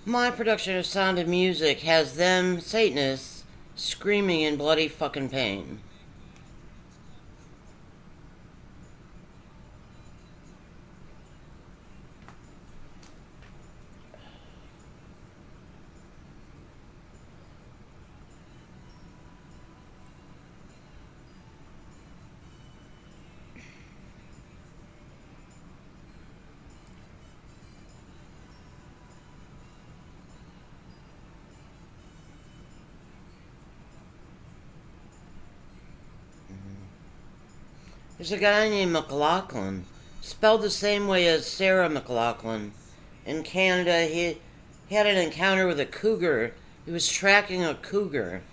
My production of Sound of Music has them, Satanists, screaming in bloody fucking pain. There's a guy named McLaughlin, spelled the same way as Sarah McLaughlin. In Canada, he had an encounter with a cougar. He was tracking a cougar.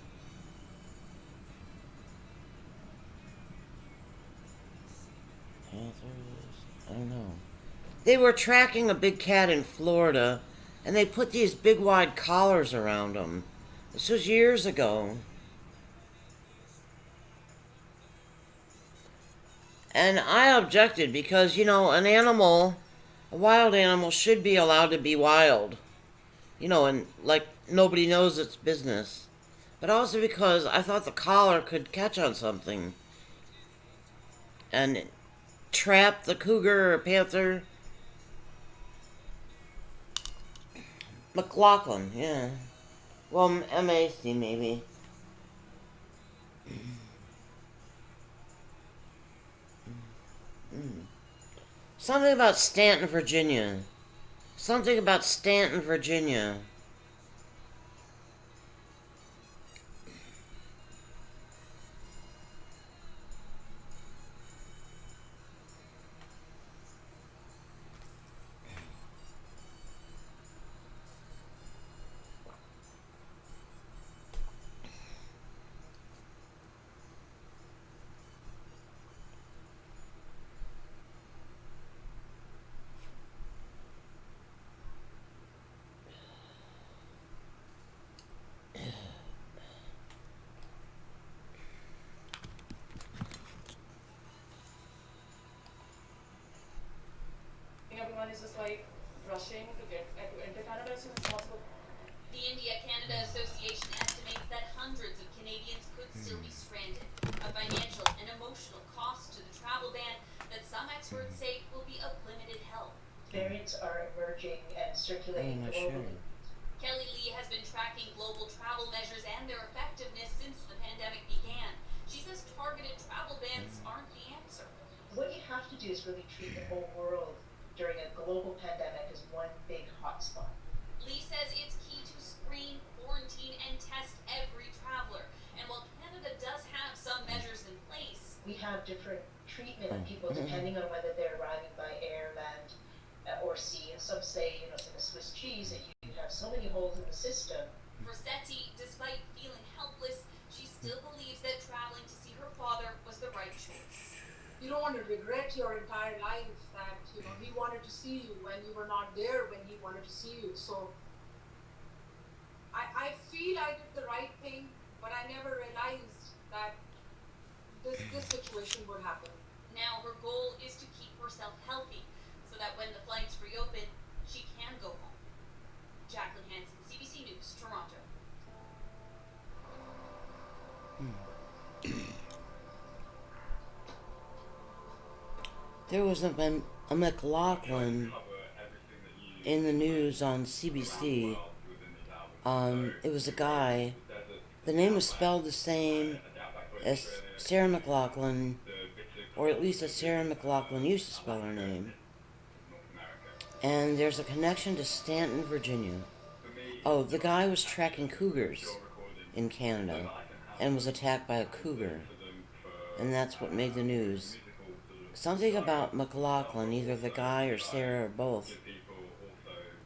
Panthers? I don't know. They were tracking a big cat in Florida, and they put these big wide collars around him. This was years ago. And I objected because, an animal, a wild animal, should be allowed to be wild. And like nobody knows its business. But also because I thought the collar could catch on something and trap the cougar or panther. McLaughlin, yeah. Well, M-A-C maybe. Something about Stanton, Virginia. Something about Stanton, Virginia. Everyone is just like rushing to get to enter Canada as soon as possible. The India-Canada Association estimates that hundreds of Canadians could still be stranded, a financial and emotional cost to the travel ban that some experts say will be of limited help. Variants are emerging and circulating globally. Kelly Lee has been tracking global travel measures and their effectiveness since the pandemic began. She says targeted travel bans aren't the answer. What you have to do is really treat the whole world during a global pandemic as one big hotspot. Lee says it's key to screen, quarantine, and test every traveler. And while Canada does have some measures in place, we have different treatment of people depending on whether they're arriving by air, land, or sea. And some say, it's like a Swiss cheese that you have so many holes in the system. Rossetti, despite feeling helpless, she still believes that traveling to see her father was the right choice. You don't want to regret your entire life that, he wanted to see you when you were not there when he wanted to see you. So I feel I did the right thing, but I never realized that this situation would happen. Now her goal is to keep herself healthy so that when the flights reopen, she can go home. Jacqueline Hansen, CBC News, Toronto. There was a McLaughlin in the news on CBC. It was a guy. The name was spelled the same as Sarah McLaughlin, or at least as Sarah McLaughlin used to spell her name. And there's a connection to Stanton, Virginia. Oh, the guy was tracking cougars in Canada and was attacked by a cougar. And that's what made the news. Something about McLaughlin, either the guy or Sarah or both.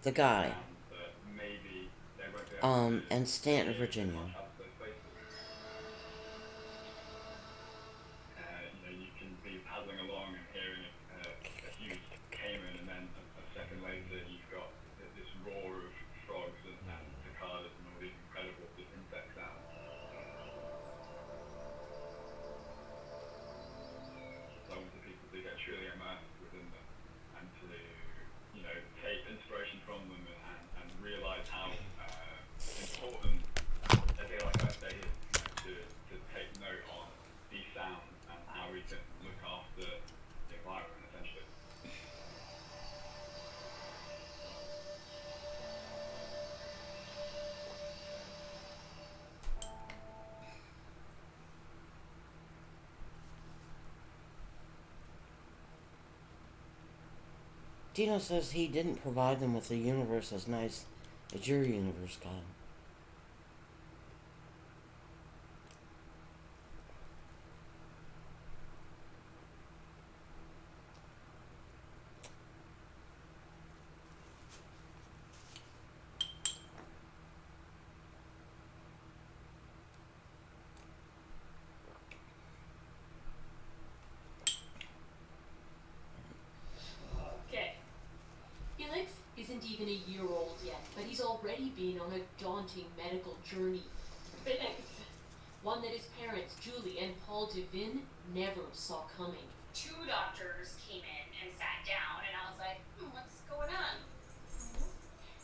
The guy. And Stanton, Virginia. You can be paddling along and hearing a huge caiman, and then a second later you've got this roar of frogs and cicadas and all these incredible insect sounds. So I want the people to get truly immersed within them and to, take inspiration from them and realize how Dino says he didn't provide them with a universe as nice as your universe, God. Okay. Felix isn't even a year old yet, but he's already been on a daunting medical journey. Felix. One that his parents, Julie and Paul Devin, never saw coming. 2 doctors came in and sat down, and I was like, what's going on?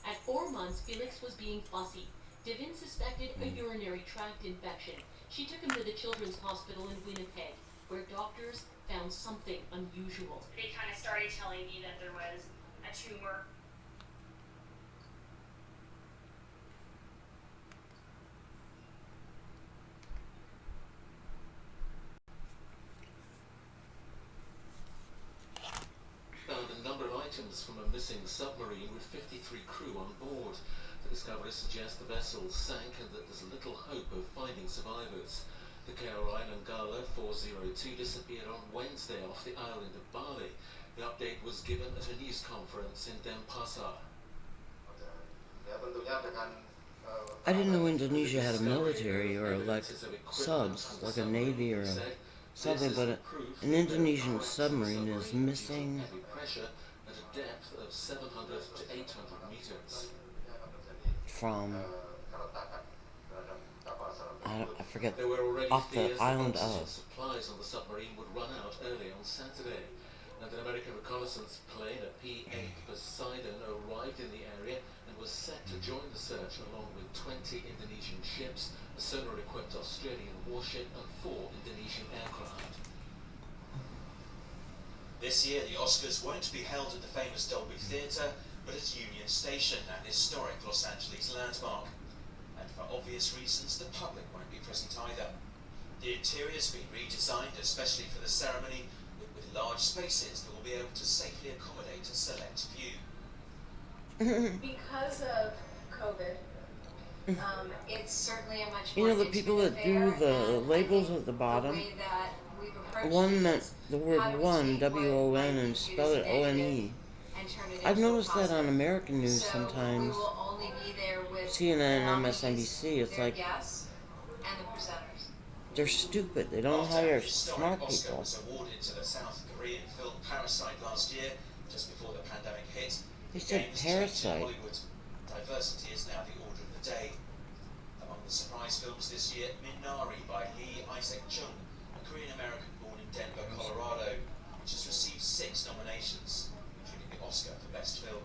At 4 months, Felix was being fussy. Devin suspected a urinary tract infection. She took him to the Children's Hospital in Winnipeg, where doctors found something unusual. They kind of started telling me that there was a tumor. Found a number of items from a missing submarine with 53 crew on board. The discovery suggests the vessel sank and that there's little hope of finding survivors. The Caroline Ngala 402 disappeared on Wednesday off the island of Bali. The update was given at a news conference in Denpasar. I didn't know Indonesia had a military or like subs, like a navy or something, but an Indonesian submarine is missing. Heavy pressure at a depth of 700 to 800 meters. From I forget, There were already off the fears island that oxygen of. supplies on the submarine would run out early on Saturday. And an American reconnaissance plane, a P-8 Poseidon, arrived in the area and was set to join the search along with 20 Indonesian ships, a sonar-equipped Australian warship, and 4 Indonesian aircraft. This year, the Oscars won't be held at the famous Dolby Theatre, but at Union Station, an historic Los Angeles landmark. And for obvious reasons, the public won't be present either. The interior's been redesigned, especially for the ceremony, with large spaces that will be able to safely accommodate a select few. Because of COVID, it's certainly a much You more know, the people that do the labels at the bottom, one meant the word one, W-O-N, and spell it O-N-E. I've noticed that on American news sometimes. CNN and MSNBC, it's like they're stupid. They don't hire smart Oscar people. was awarded to the South Korean film Parasite last year, just before the pandemic hit. They said Again, this change in Parasite. Hollywood. Diversity is now the order of the day. Among the surprise films this year, Minari by Lee Isaac Chung, a Korean American born in Denver, Colorado, which has received 6 nominations, including the Oscar for Best Film.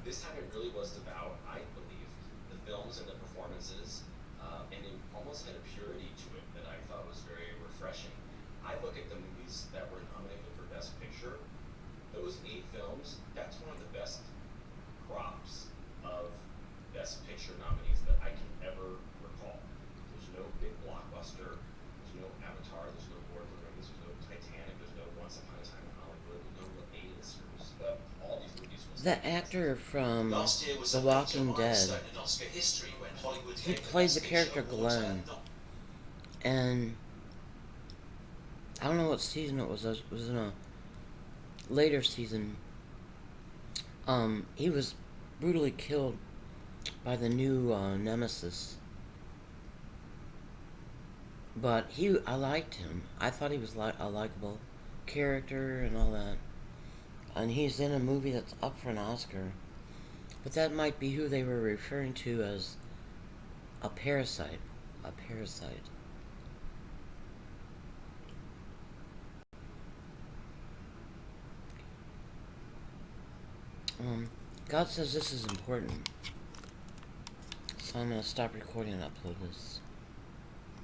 This time it really was about, I believe, the films and the performances, and it almost had a purity to it that I thought was very refreshing. I look at the movies that were nominated for Best Picture, those 8 films, that's one of the best crops of Best Picture nominees that I can ever recall. There's no big blockbuster, there's no Avatar, there's no Lord of the Rings, there's no Titanic, there's no Once Upon a Time in Hollywood, there's no A-listers, but all these movies was The actor from Last year was The a Walking major Dead, milestone in Oscar history when Hollywood he gave played Best the Picture character award to Glenn. not- And I don't know what season it was. It was in a later season. He was brutally killed by the new Nemesis. But I liked him. I thought he was a likable character and all that. And he's in a movie that's up for an Oscar. But that might be who they were referring to as a parasite. A parasite. God says this is important. So I'm going to stop recording and upload this.